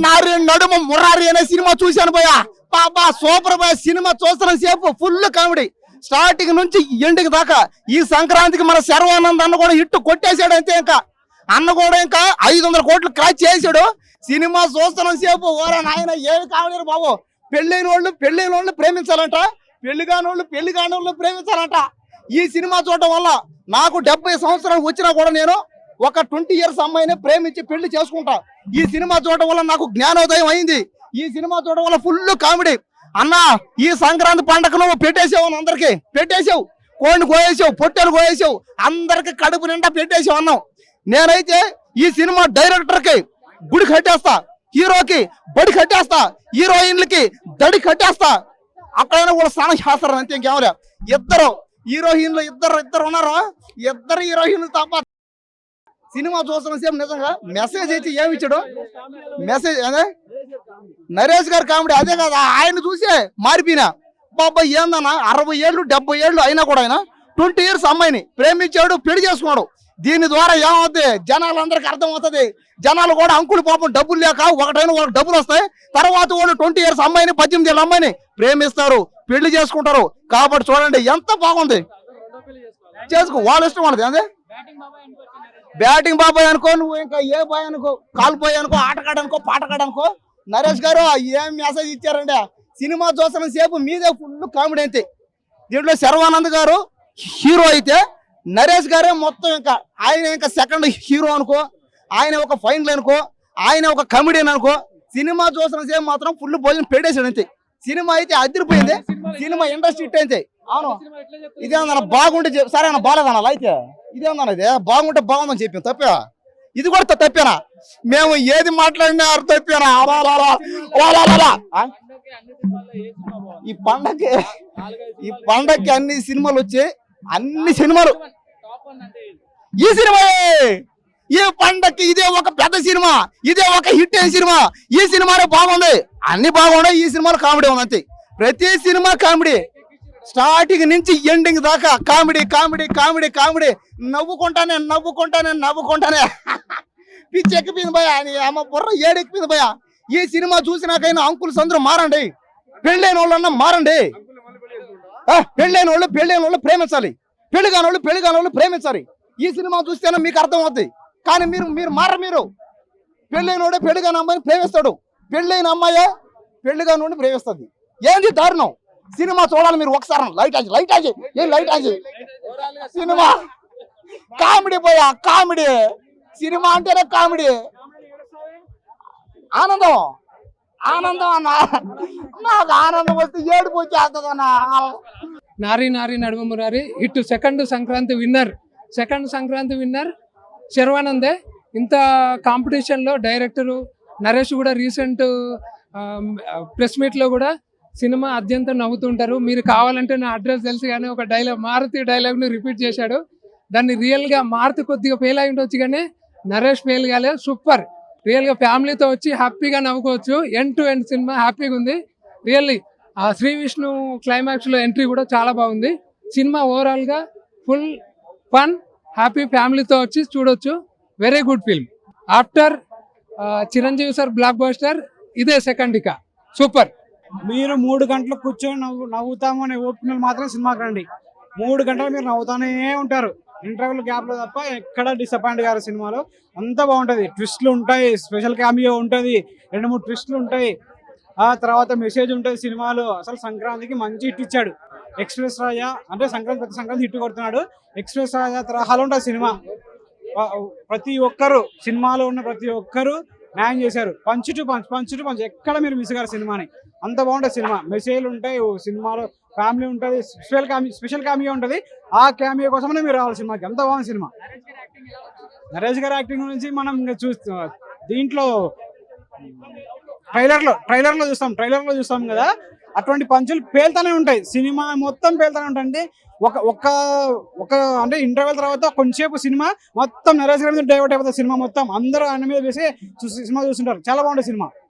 నారి నడుమ మురారి అనే సినిమా చూశాను పోయా. బాబా సూపర్ పోయా. సినిమా చూస్తున్న సేపు ఫుల్ కామెడీ స్టార్టింగ్ నుంచి ఎండింగ్ దాకా. ఈ సంక్రాంతికి మన శర్వానంద్ అన్న కూడా హిట్ కొట్టేశాడు. అంతే ఇంకా అన్న కూడా ఇంకా 500 కోట్లు క్రాచ్ చేశాడు. సినిమా చూస్తున్న సేపు ఓరా నాయన ఏమి కావలేరు బాబు. పెళ్ళైన వాళ్ళు ప్రేమించాలంట, పెళ్లి కాని వాళ్ళు ప్రేమించాలంట. ఈ సినిమా చూడటం వల్ల నాకు 70 సంవత్సరాలు వచ్చినా కూడా నేను ఒక 20 ఇయర్స్ అమ్మాయిని ప్రేమించి పెళ్లి చేసుకుంటా. ఈ సినిమా చూడటం వల్ల నాకు జ్ఞానోదయం అయింది. ఈ సినిమా చూడటం వల్ల ఫుల్ కామెడీ. అన్నా ఈ సంక్రాంతి పండగ నువ్వు పెట్టేసావు, అందరికి పెట్టేసావు, కోడిని కోయేసావు, పొట్టెలు కోయేసావు, అందరికి కడుపు నిండా పెట్టేసావు అన్నావు. నేనైతే ఈ సినిమా డైరెక్టర్కి గుడి కట్టేస్తా, హీరోకి బడి కట్టేస్తా, హీరోయిన్లకి దడి కట్టేస్తా. అక్కడైనా కూడా స్నానం చేస్తారు. అంతే ఇంకేమలే. ఇద్దరు హీరోయిన్లు ఇద్దరు ఉన్నారు. ఇద్దరు హీరోయిన్లు తప్ప సినిమా చూస్తున్న సేపు నిజంగా మెసేజ్ అయితే ఏమి ఇచ్చాడు. మెసేజ్ అదే నరేష్ గారి కామెడీ అదే కదా. ఆయన చూసే మారిపోయినా బాబా ఏందన్నా 60 ఏళ్ళు 70 ఏళ్ళు అయినా కూడా ఆయన 20 ఇయర్స్ అమ్మాయిని ప్రేమించాడు, పెళ్లి చేసుకున్నాడు. దీని ద్వారా ఏమవుతుంది జనాలందరికీ అర్థమవుతుంది. జనాలు కూడా అంకులు పాపం డబ్బులు లేక ఒకటైనా వాళ్ళకి డబ్బులు వస్తాయి. తర్వాత వాళ్ళు 20 ఇయర్స్ అమ్మాయిని 18 ఏళ్ళ అమ్మాయిని ప్రేమిస్తారు, పెళ్లి చేసుకుంటారు. కాబట్టి చూడండి ఎంత బాగుంది. చేసుకో వాళ్ళ ఇష్టం వాళ్ళది. అదే బ్యాటింగ్ బాబాయ్ అనుకో, నువ్వు ఇంకా ఏ బాయ్ అనుకో, కాల్ బాయ్ అనుకో, ఆటగాడనుకో, పాటగాడనుకో, నరేష్ గారు ఏం మెసేజ్ ఇచ్చారండి. సినిమా చూస్తున్న సేపు మీదే ఫుల్ కామెడీ అంతే. దీంట్లో శర్వానంద్ గారు హీరో అయితే నరేష్ గారే మొత్తం ఇంకా ఆయన ఇంకా సెకండ్ హీరో అనుకో, ఆయన ఒక ఫైనల్ అనుకో, ఆయన ఒక కమెడియన్ అనుకో. సినిమా చూస్తున్న సేపు మాత్రం ఫుల్ భోజనం పెట్టేశాడు అంతే. సినిమా అయితే అదిరిపోయింది. సినిమా ఇండస్ట్రీ హిట్ అయితే అవును. ఇదేమన్నా బాగుంటే సరే అన్న బాగాలేదన్నా అయితే ఇదేమన్నా ఇదే బాగుంటే బాగుందని చెప్పాను. తప్పా ఇది కూడా తప్పేనా? మేము ఏది మాట్లాడినా తప్పేనా? ఈ పండగకి అన్ని సినిమాలు వచ్చాయి. అన్ని సినిమాలు ఈ సినిమా ఈ పండగకి ఇదే ఒక పెద్ద సినిమా, ఇదే ఒక హిట్ అయిన సినిమా. ఈ సినిమానే బాగుంది, అన్ని బాగున్నాయి. ఈ సినిమాలో కామెడీ ఉంది అంతే. ప్రతి సినిమా కామెడీ స్టార్టింగ్ నుంచి ఎండింగ్ దాకా కామెడీ కామెడీ కామెడీ కామెడీ. నవ్వుకుంటానే పిచ్చి ఎక్కిపోయింది భయ. అమ్మ బుర్ర ఏడెక్కిపోయింది భయ. ఈ సినిమా చూసినాకైనా అంకుల్స్ అందరూ మారండి, పెళ్ళైన వాళ్ళన్నా మారండి. పెళ్ళైన వాళ్ళు ప్రేమించాలి, పెళ్లి కాని వాళ్ళు ప్రేమించాలి. ఈ సినిమా చూస్తేనే మీకు అర్థం అవుతుంది. కానీ మీరు మారరు. మీరు పెళ్ళైన పెళ్లి కాని అమ్మాయిని ప్రేమిస్తాడు, పెళ్ళైన అమ్మాయి పెళ్లి కాని ప్రేమిస్తుంది. ఏంది దారుణం? సినిమా చూడాలి మీరు ఒకసారి. లైట్ ఆజీ సినిమా కామెడీ పోయా, కామెడీ. సినిమా అంటేనే కామెడీ. ఆనందం అన్న, నాకు ఆనందం వస్తే ఏడుపు వచ్చేస్తుందన్న. Nari Naduma Murari hit. Second Sankranti winner శర్వానందే. ఇంత కాంపిటీషన్లో డైరెక్టరు నరేష్ కూడా రీసెంట్ ప్రెస్ మీట్లో కూడా సినిమా అత్యంత నవ్వుతుంటారు. మీరు కావాలంటే నా అడ్రస్ తెలుసు కానీ ఒక డైలాగ్, మారుతి డైలాగ్ను రిపీట్ చేశాడు. దాన్ని రియల్గా మారుతి కొద్దిగా ఫెయిల్ అయి ఉండొచ్చు కానీ నరేష్ ఫెయిల్ కాలేదు. సూపర్. రియల్గా ఫ్యామిలీతో వచ్చి హ్యాపీగా నవ్వుకోవచ్చు. ఎండ్ టు ఎండ్ సినిమా హ్యాపీగా ఉంది. రియల్లీ ఆ శ్రీ విష్ణు క్లైమాక్స్లో ఎంట్రీ కూడా చాలా బాగుంది. సినిమా ఓవరాల్గా ఫుల్ ఫన్, హ్యాపీ, ఫ్యామిలీతో వచ్చి చూడొచ్చు. Very good film. After Chiranjeevi sir block buster ఇదే సెకండ్ ఇక సూపర్. మీరు 3 గంటలు కూర్చొని నవ్వుతాము అనే ఓపిక మాత్రం సినిమాకి రండి. 3 గంటలు మీరు నవ్వుతానే ఉంటారు. ఇంటర్వెల్ గ్యాప్లో తప్ప ఎక్కడ డిసప్పాయింట్ గారు. సినిమాలో అంతా బాగుంటుంది. ట్విస్ట్లు ఉంటాయి, స్పెషల్ క్యామియో ఉంటుంది, 2-3 ట్విస్ట్లు ఉంటాయి. ఆ తర్వాత మెసేజ్ ఉంటుంది సినిమాలో. అసలు సంక్రాంతికి మంచి హిట్ ఇచ్చాడు. ఎక్స్ప్రెస్ రాజా అంటే ప్రతి సంక్రాంతి హిట్ కొడుతున్నాడు. ఎక్స్ప్రెస్ రాజా తరహాలో ఉంటుంది సినిమా. ప్రతి ఒక్కరు సినిమాలో ఉన్న ప్రతి ఒక్కరు న్యాయం చేశారు. పంచ్ టు పంచ్ ఎక్కడ మీరు మిస్ గారు సినిమాని. అంత బాగుంటుంది సినిమా. మెసేజ్లు ఉంటాయి సినిమాలో, ఫ్యామిలీ ఉంటుంది, స్పెషల్ క్యామియో ఉంటుంది. ఆ క్యామియో కోసమే మీరు రావాలి సినిమాకి. అంత బాగుంది సినిమా. నరేష్ గారి యాక్టింగ్ గురించి మనం దీంట్లో ట్రైలర్లో చూస్తాం కదా, అటువంటి పంచులు పేలుతూనే ఉంటాయి. సినిమా మొత్తం పేలుతూనే ఉంటాయి. ఒక అంటే ఇంటర్వెల్ తర్వాత కొంచెంసేపు సినిమా మొత్తం నరేష్ గారి మీద డైవర్ట్ అయిపోతుంది. సినిమా మొత్తం అందరూ ఆయన మీద వేసి సినిమా చూస్తుంటారు. చాలా బాగుంటుంది సినిమా.